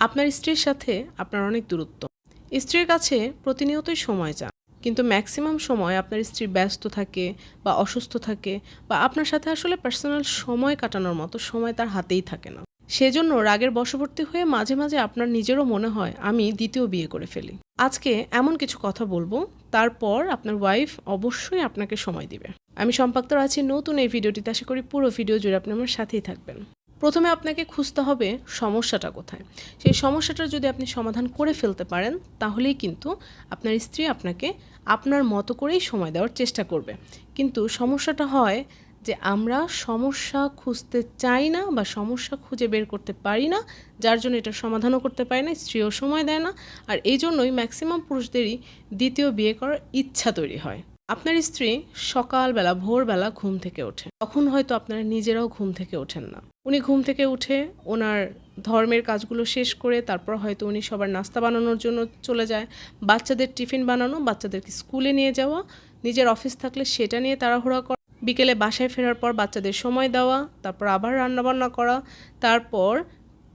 আপনার স্ত্রীর সাথে আপনার অনেক দূরত্ব। স্ত্রীর কাছে প্রতিনিয়তই সময় চান, কিন্তু ম্যাক্সিমাম সময় আপনার স্ত্রী ব্যস্ত থাকে বা অসুস্থ থাকে বা আপনার সাথে আসলে পার্সোনাল সময় কাটানোর মতো সময় তার হাতেই থাকে না। সেজন্য রাগের বশবর্তী হয়ে মাঝে মাঝে আপনার নিজেরও মনে হয় আমি দ্বিতীয় বিয়ে করে ফেলি। আজকে এমন কিছু কথা বলবো, তারপর আপনার ওয়াইফ অবশ্যই আপনাকে সময় দিবে। আমি সম্পাক্তর আছি নতুন এই ভিডিওটিতে, আশা করি পুরো ভিডিও জুড়ে আপনি আমার সাথেই থাকবেন। প্রথমে আপনাকে খুঁজতে হবে সমস্যাটা কোথায়। সেই সমস্যাটা যদি আপনি সমাধান করে ফেলতে পারেন, তাহলেই কিন্তু আপনার স্ত্রী আপনাকে আপনার মতো করেই সময় দেওয়ার চেষ্টা করবে। কিন্তু সমস্যাটা হয় যে আমরা সমস্যা খুঁজতে চাই না বা সমস্যা খুঁজে বের করতে পারি না, যার জন্য এটার সমাধানও করতে পারি না, স্ত্রীও সময় দেয় না। আর এই জন্যই ম্যাক্সিমাম পুরুষদেরই দ্বিতীয় বিয়ে করার ইচ্ছা তৈরি হয়। আপনার স্ত্রী সকালবেলা ভোরবেলা ঘুম থেকে ওঠে, তখন হয়তো আপনারা নিজেরাও ঘুম থেকে ওঠেন না। উনি ঘুম থেকে উঠে ওনার ধর্মের কাজগুলো শেষ করে তারপর হয়তো উনি সবার নাস্তা বানানোর জন্য চলে যায়, বাচ্চাদের টিফিন বানানো, বাচ্চাদেরকে স্কুলে নিয়ে যাওয়া, নিজের অফিস থাকলে সেটা নিয়ে তাড়াহুড়া করা, বিকেলে বাসায় ফেরার পর বাচ্চাদের সময় দেওয়া, তারপর আবার রান্নাবান্না করা। তারপর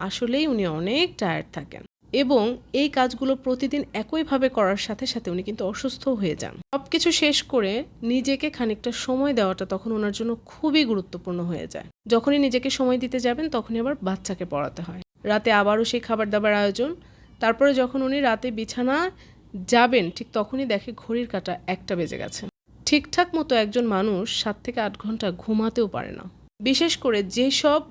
আসলেই উনি অনেক টায়ার্ড থাকেন এবং এই কাজগুলো প্রতিদিন একইভাবে করার সাথে সাথে উনি কিন্তু অসুস্থ হয়ে যান। সব কিছু শেষ করে নিজেকে খানিকটা সময় দেওয়াটা তখন ওনার জন্য খুবই গুরুত্বপূর্ণ হয়ে যায়। যখনই নিজেকে সময় দিতে যাবেন তখনই আবার বাচ্চাকে পড়াতে হয়, রাতে আবারও সেই খাবার দাবার আয়োজন। তারপরে যখন উনি রাতে বিছানা যাবেন ঠিক তখনই দেখে ঘড়ির কাঁটা 1টা বেজে গেছে। ঠিকঠাক মতো একজন মানুষ 7 থেকে 8 ঘন্টা ঘুমাতেও পারে না। বিশেষ করে যেসব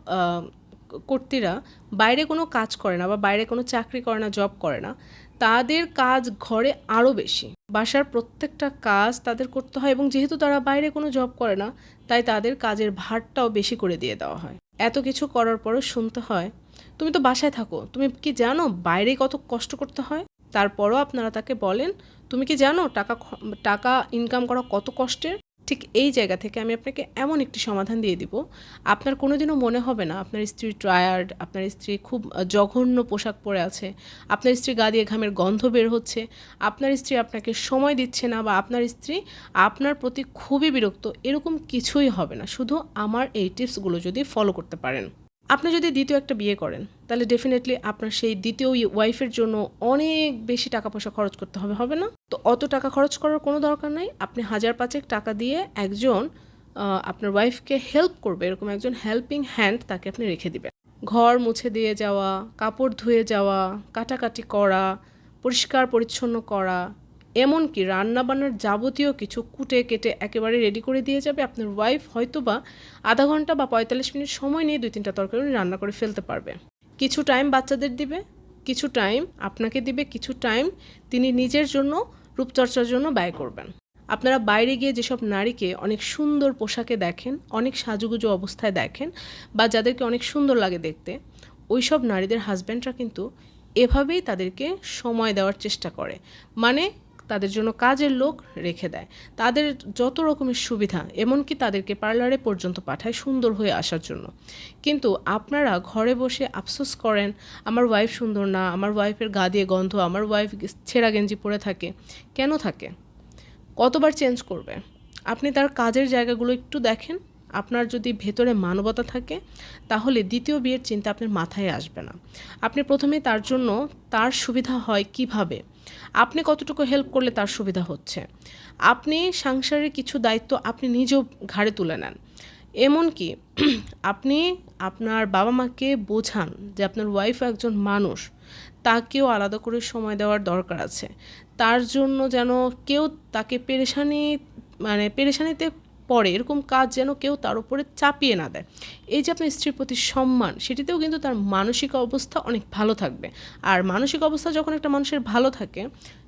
কর্ত্রীরা বাইরে কোনো কাজ করে না বা বাইরে কোনো চাকরি করে না, জব করে না, তাদের কাজ ঘরে আরও বেশি। বাসার প্রত্যেকটা কাজ তাদের করতে হয় এবং যেহেতু তারা বাইরে কোনো জব করে না, তাই তাদের কাজের ভারটাও বেশি করে দিয়ে দেওয়া হয়। এত কিছু করার পরও শুনতে হয়, তুমি তো বাসায় থাকো, তুমি কি জানো বাইরে কত কষ্ট করতে হয়? তারপরও আপনারা তাকে বলেন, তুমি কি জানো টাকা ইনকাম করা কত কষ্টের? ঠিক এই জায়গা থেকে আমি আপনাকে এমন একটি সমাধান দিয়ে দিব, আপনার কোনোদিনও মনে হবে না আপনার স্ত্রী টায়ার্ড, আপনার স্ত্রী খুব জঘন্য পোশাক পরে আছে, আপনার স্ত্রী গা দিয়ে ঘামের গন্ধ বের হচ্ছে, আপনার স্ত্রী আপনাকে সময় দিচ্ছে না বা আপনার স্ত্রী আপনার প্রতি খুবই বিরক্ত, এরকম কিছুই হবে না শুধু আমার এই টিপসগুলো যদি ফলো করতে পারেন। আপনি যদি দ্বিতীয় একটা বিয়ে করেন, তাহলে ডেফিনেটলি আপনার সেই দ্বিতীয় ওয়াইফের জন্য অনেক বেশি টাকা পয়সা খরচ করতে হবে না? তো অত টাকা খরচ করার কোনো দরকার নাই। আপনি 1000-5 টাকা দিয়ে একজন আপনার ওয়াইফকে হেল্প করবে এরকম একজন হেল্পিং হ্যান্ড তাকে আপনি রেখে দিবেন। ঘর মুছে দিয়ে যাওয়া, কাপড় ধুয়ে যাওয়া, কাটাকাটি করা, পরিষ্কার পরিচ্ছন্ন করা, এমনকি রান্নাবান্নার যাবতীয় কিছু কুটে কেটে একেবারে রেডি করে দিয়ে যাবে। আপনার ওয়াইফ হয়তো বা আধা ঘন্টা বা 45 মিনিট সময় নিয়ে 2-3টা তরকারি রান্না করে ফেলতে পারবে। কিছু টাইম বাচ্চাদের দিবে, কিছু টাইম আপনাকে দিবে, কিছু টাইম তিনি নিজের জন্য রূপচর্চার জন্য ব্যয় করবেন। আপনারা বাইরে গিয়ে যেসব নারীকে অনেক সুন্দর পোশাকে দেখেন, অনেক সাজুগুজু অবস্থায় দেখেন বা যাদেরকে অনেক সুন্দর লাগে দেখতে, ওই সব নারীদের হাজব্যান্ডরা কিন্তু এভাবেই তাদেরকে সময় দেওয়ার চেষ্টা করে। মানে তাদের জন্য কাজের লোক রেখে দেয়, তাদের যত রকমের সুবিধা, এমনকি তাদেরকে পার্লারে পর্যন্ত পাঠায় সুন্দর হয়ে আসার জন্য। কিন্তু আপনারা ঘরে বসে আফসোস করেন, আমার ওয়াইফ সুন্দর না, আমার ওয়াইফের গা দিয়ে গন্ধ, আমার ওয়াইফ ছেঁড়া গেঞ্জি পরে থাকে। কেন থাকে? কতবার চেঞ্জ করবে? আপনি তার কাজের জায়গাগুলো একটু দেখেন। আপনার যদি ভেতরে মানবতা থাকে, তাহলে দ্বিতীয় বিয়ের চিন্তা আপনার মাথায় আসবে না। আপনি প্রথমে তার জন্য তার সুবিধা হয় কিভাবে, আপনি কতটুকু হেল্প করলে তার সুবিধা হচ্ছে, আপনি সংসারের কিছু দায়িত্ব আপনি নিজেও ঘাড়ে তুলে নেন। এমনকি আপনি আপনার বাবা মাকে বোঝান যে আপনার ওয়াইফ একজন মানুষ, তাকেও আলাদা করে সময় দেওয়ার দরকার আছে। তার জন্য যেন কেউ তাকে পেরেশানিতে পড়ে এরকম কাজ যেন কেউ তার উপরে চাপিয়ে না দেয়। এই যে আপনার স্ত্রীর প্রতি সম্মান, সেটিতেও কিন্তু তার মানসিক অবস্থা অনেক ভালো থাকবে। আর মানসিক অবস্থা যখন একটা মানুষের ভালো থাকে,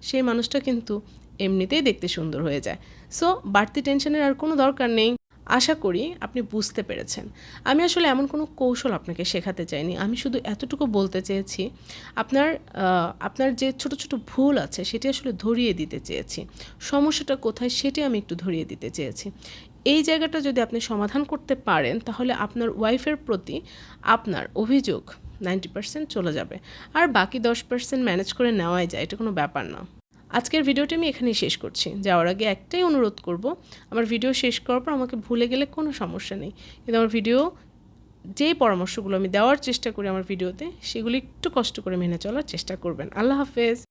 সেই মানুষটা কিন্তু এমনিতেই দেখতে সুন্দর হয়ে যায়। সো বাড়তি টেনশনের আর কোনো দরকার নেই। আশা করি আপনি বুঝতে পেরেছেন। আমি আসলে এমন কোনো কৌশল আপনাকে শেখাতে চাইনি, আমি শুধু এতটুকু বলতে চেয়েছি, আপনার যে ছোট ছোট ভুল আছে সেটি আসলে ধরিয়ে দিতে চেয়েছি, সমস্যাটা কোথায় সেটি আমি একটু ধরিয়ে দিতে চেয়েছি। এই জায়গাটা যদি আপনি সমাধান করতে পারেন, তাহলে আপনার ওয়াইফের প্রতি আপনার অভিযোগ 90% চলে যাবে, আর বাকি 10% ম্যানেজ করে নেওয়াই যায়, এটা কোনো ব্যাপার না। আজকের ভিডিওটি আমি এখানেই শেষ করছি। যাওয়ার আগে একটাই অনুরোধ করব, আমার ভিডিও শেষ করার পর আমাকে ভুলে গেলে কোনো সমস্যা নেই, কিন্তু আমার ভিডিও যেই পরামর্শগুলো আমি দেওয়ার চেষ্টা করি আমার ভিডিওতে সেগুলি একটু কষ্ট করে মেনে চলার চেষ্টা করবেন। আল্লাহ হাফেজ।